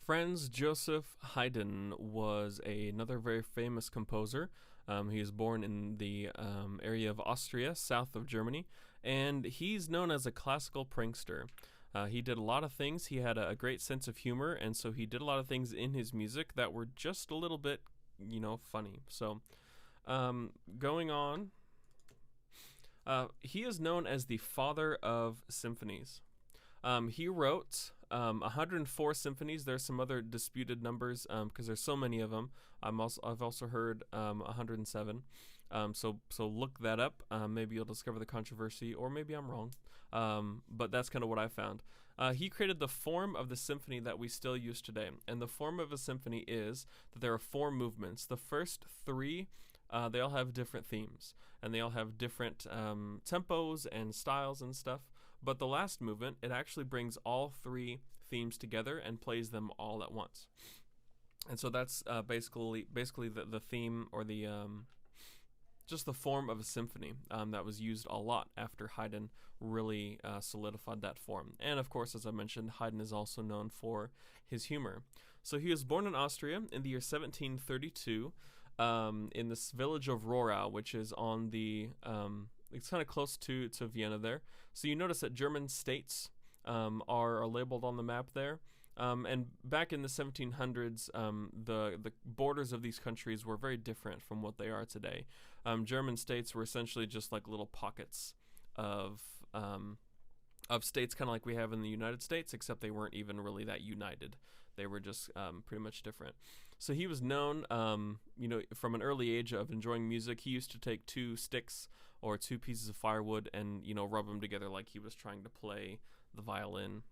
Franz Joseph Haydn was another very famous composer. He was born in the area of Austria, south of Germany, and he's known as a classical prankster. He did a lot of things. He had a great sense of humor, and so he did a lot of things in his music that were just a little bit, funny. So, going on, he is known as the father of symphonies. He wrote 104 symphonies. There's some other disputed numbers because there's so many of them. I've also heard 107. So look that up. Maybe you'll discover the controversy, or maybe I'm wrong. But that's kind of what I found. He created the form of the symphony that we still use today. And the form of a symphony is that there are four movements. The first three, they all have different themes, and they all have different tempos and styles and stuff. But the last movement, it actually brings all three themes together and plays them all at once. And so that's basically the theme, or the just the form of a symphony that was used a lot after Haydn really solidified that form. And of course, as I mentioned, Haydn is also known for his humor. So he was born in Austria in the year 1732 in this village of Rohrau, which is on the it's kind of close to Vienna there. So you notice that German states are labeled on the map there. And back in the 1700s, the borders of these countries were very different from what they are today. German states were essentially just like little pockets of states, kind of like we have in the United States, except they weren't even really that united. They were just pretty much different. So he was known, from an early age of enjoying music. He used to take two sticks or two pieces of firewood and, rub them together like he was trying to play the violin.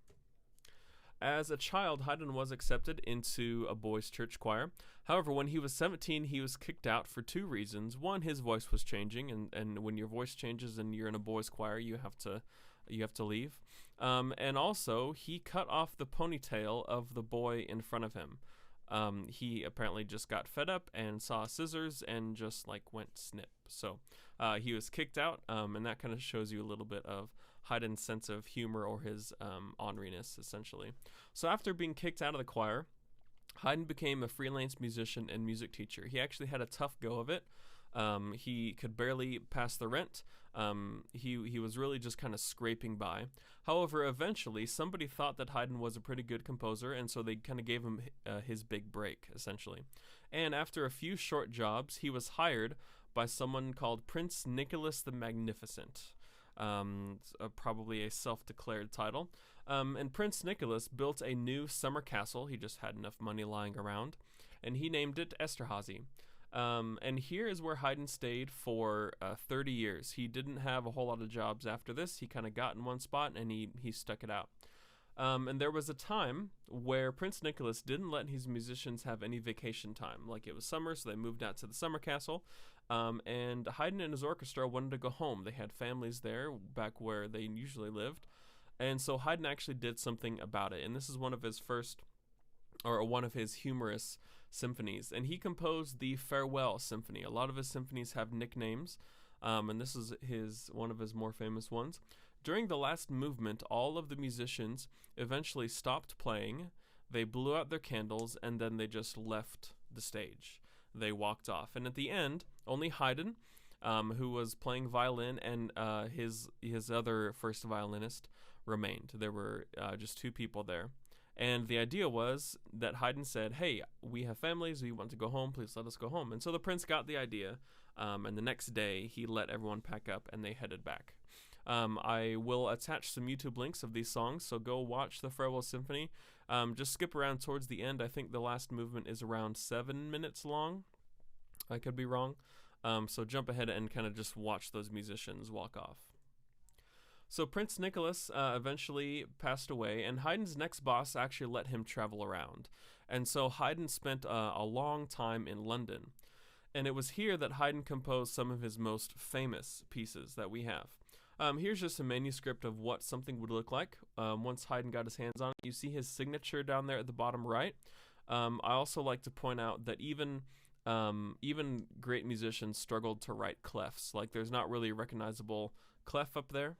As a child, Haydn was accepted into a boys' church choir. However, when he was 17, he was kicked out for two reasons. One, his voice was changing, and when your voice changes and you're in a boys' choir, you have to leave. And also, he cut off the ponytail of the boy in front of him. He apparently just got fed up and saw scissors and just went snip. So he was kicked out, and that kind of shows you a little bit of Haydn's sense of humor, or his orneriness, essentially. So after being kicked out of the choir, Haydn became a freelance musician and music teacher. He actually had a tough go of it. He could barely pass the rent. He was really just kind of scraping by. However, eventually, somebody thought that Haydn was a pretty good composer, and so they kind of gave him his big break, essentially. And after a few short jobs, he was hired by someone called Prince Nicholas the Magnificent. Probably a self-declared title. And Prince Nicholas built a new summer castle. He just had enough money lying around, and he named it Esterhazy. And here is where Haydn stayed for 30 years. He didn't have a whole lot of jobs after this. He kind of got in one spot, and he stuck it out. And there was a time where Prince Nicholas didn't let his musicians have any vacation time. Like, it was summer, so they moved out to the summer castle. And Haydn and his orchestra wanted to go home. They had families there back where they usually lived. And so Haydn actually did something about it. And this is one of his humorous symphonies. And he composed the Farewell Symphony. A lot of his symphonies have nicknames. And this is one of his more famous ones. During the last movement, all of the musicians eventually stopped playing. They blew out their candles, and then they just left the stage. They walked off. And at the end, only Haydn, who was playing violin, and his other first violinist remained. There were just two people there. And the idea was that Haydn said, "Hey, we have families, we want to go home, please let us go home." And so the prince got the idea, and the next day he let everyone pack up and they headed back. I will attach some YouTube links of these songs, so go watch the Farewell Symphony. Just skip around towards the end. I think the last movement is around 7 minutes long. I could be wrong. So jump ahead and kind of just watch those musicians walk off. So Prince Nicholas eventually passed away, and Haydn's next boss actually let him travel around. And so Haydn spent a long time in London. And it was here that Haydn composed some of his most famous pieces that we have. Here's just a manuscript of what something would look like once Haydn got his hands on it. You see his signature down there at the bottom right. I also like to point out that even great musicians struggled to write clefs. Like, there's not really a recognizable clef up there.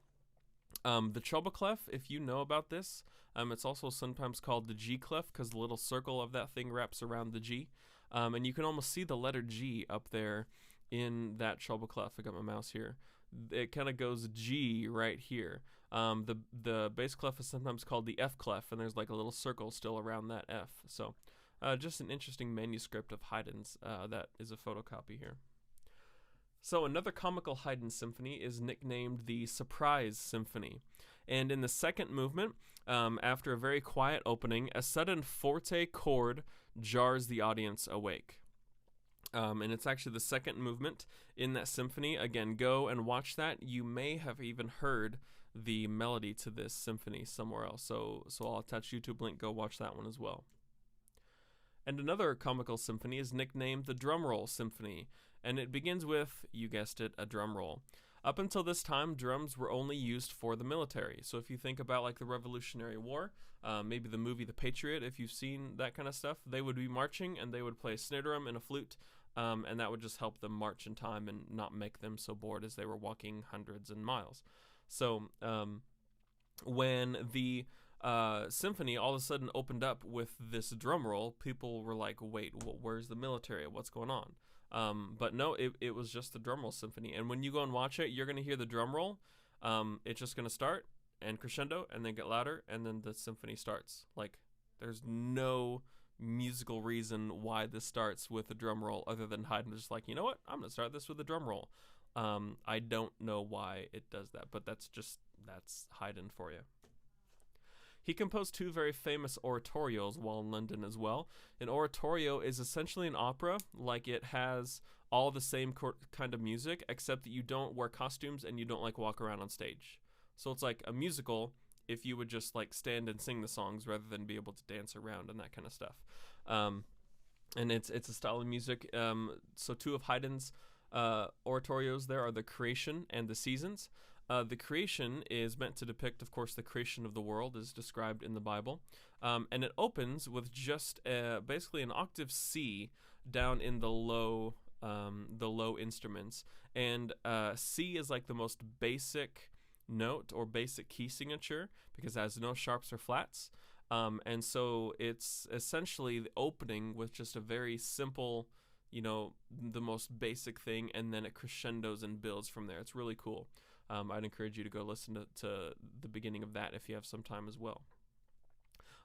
The treble clef, if you know about this, it's also sometimes called the G clef because the little circle of that thing wraps around the G. And you can almost see the letter G up there in that treble clef. I got my mouse here. It kind of goes G right here. The bass clef is sometimes called the F clef, and there's like a little circle still around that F. So just an interesting manuscript of Haydn's that is a photocopy here. So another comical Haydn symphony is nicknamed the Surprise Symphony. And in the second movement, after a very quiet opening, a sudden forte chord jars the audience awake. And it's actually the second movement in that symphony. Again, go and watch that. You may have even heard the melody to this symphony somewhere else. So I'll attach YouTube link. Go watch that one as well. And another comical symphony is nicknamed the Drumroll Symphony. And it begins with, you guessed it, a drum roll. Up until this time, drums were only used for the military. So if you think about like the Revolutionary War, maybe the movie The Patriot, if you've seen that kind of stuff, they would be marching and they would play a snare drum and a flute, and that would just help them march in time and not make them so bored as they were walking hundreds of miles. So when the symphony all of a sudden opened up with this drum roll, people were like, wait, where's the military? What's going on? But no, it was just the drum roll symphony. And when you go and watch it, you're going to hear the drum roll. It's just going to start and crescendo and then get louder, and then the symphony starts. Like, there's no musical reason why this starts with a drum roll other than Haydn just like, you know what, I'm going to start this with a drum roll. I don't know why it does that, but that's Haydn for you. He composed two very famous oratorios while in London as well. An oratorio is essentially an opera, like it has all the same kind of music, except that you don't wear costumes and you don't like walk around on stage. So it's like a musical if you would just like stand and sing the songs rather than be able to dance around and that kind of stuff. And it's a style of music. So two of Haydn's oratorios there are The Creation and The Seasons. The creation is meant to depict, of course, the creation of the world as described in the Bible. And it opens with just basically an octave C down in the low instruments. And C is like the most basic note or basic key signature because it has no sharps or flats. And so it's essentially the opening with just a very simple, the most basic thing, and then it crescendos and builds from there. It's really cool. I'd encourage you to go listen to the beginning of that if you have some time as well.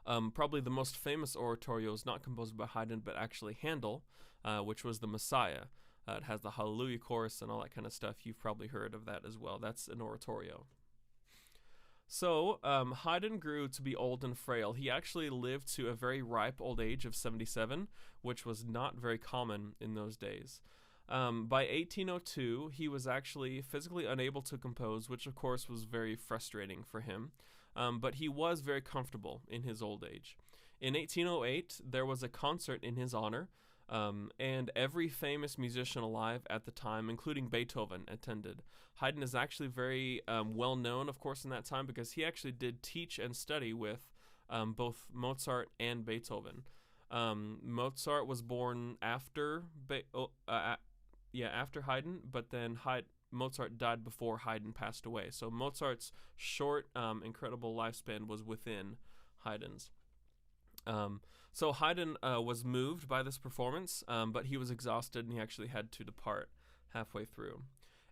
Probably the most famous oratorio is not composed by Haydn, but actually Handel, which was the Messiah. It has the Hallelujah chorus and all that kind of stuff. You've probably heard of that as well. That's an oratorio. So Haydn grew to be old and frail. He actually lived to a very ripe old age of 77, which was not very common in those days. By 1802, he was actually physically unable to compose, which of course was very frustrating for him, but he was very comfortable in his old age. In 1808, there was a concert in his honor, and every famous musician alive at the time, including Beethoven, attended. Haydn is actually very well known, of course, in that time because he actually did teach and study with both Mozart and Beethoven. Mozart was born after after Haydn, but then Mozart died before Haydn passed away. So Mozart's short, incredible lifespan was within Haydn's. So Haydn was moved by this performance, but he was exhausted and he actually had to depart halfway through.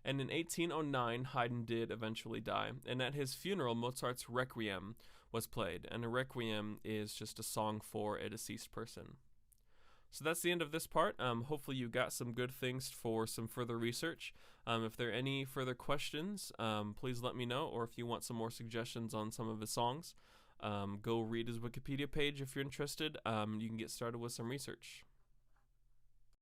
And in 1809, Haydn did eventually die. And at his funeral, Mozart's Requiem was played. And a Requiem is just a song for a deceased person. So that's the end of this part. Hopefully you got some good things for some further research. If there are any further questions, please let me know. Or if you want some more suggestions on some of his songs, go read his Wikipedia page if you're interested. You can get started with some research.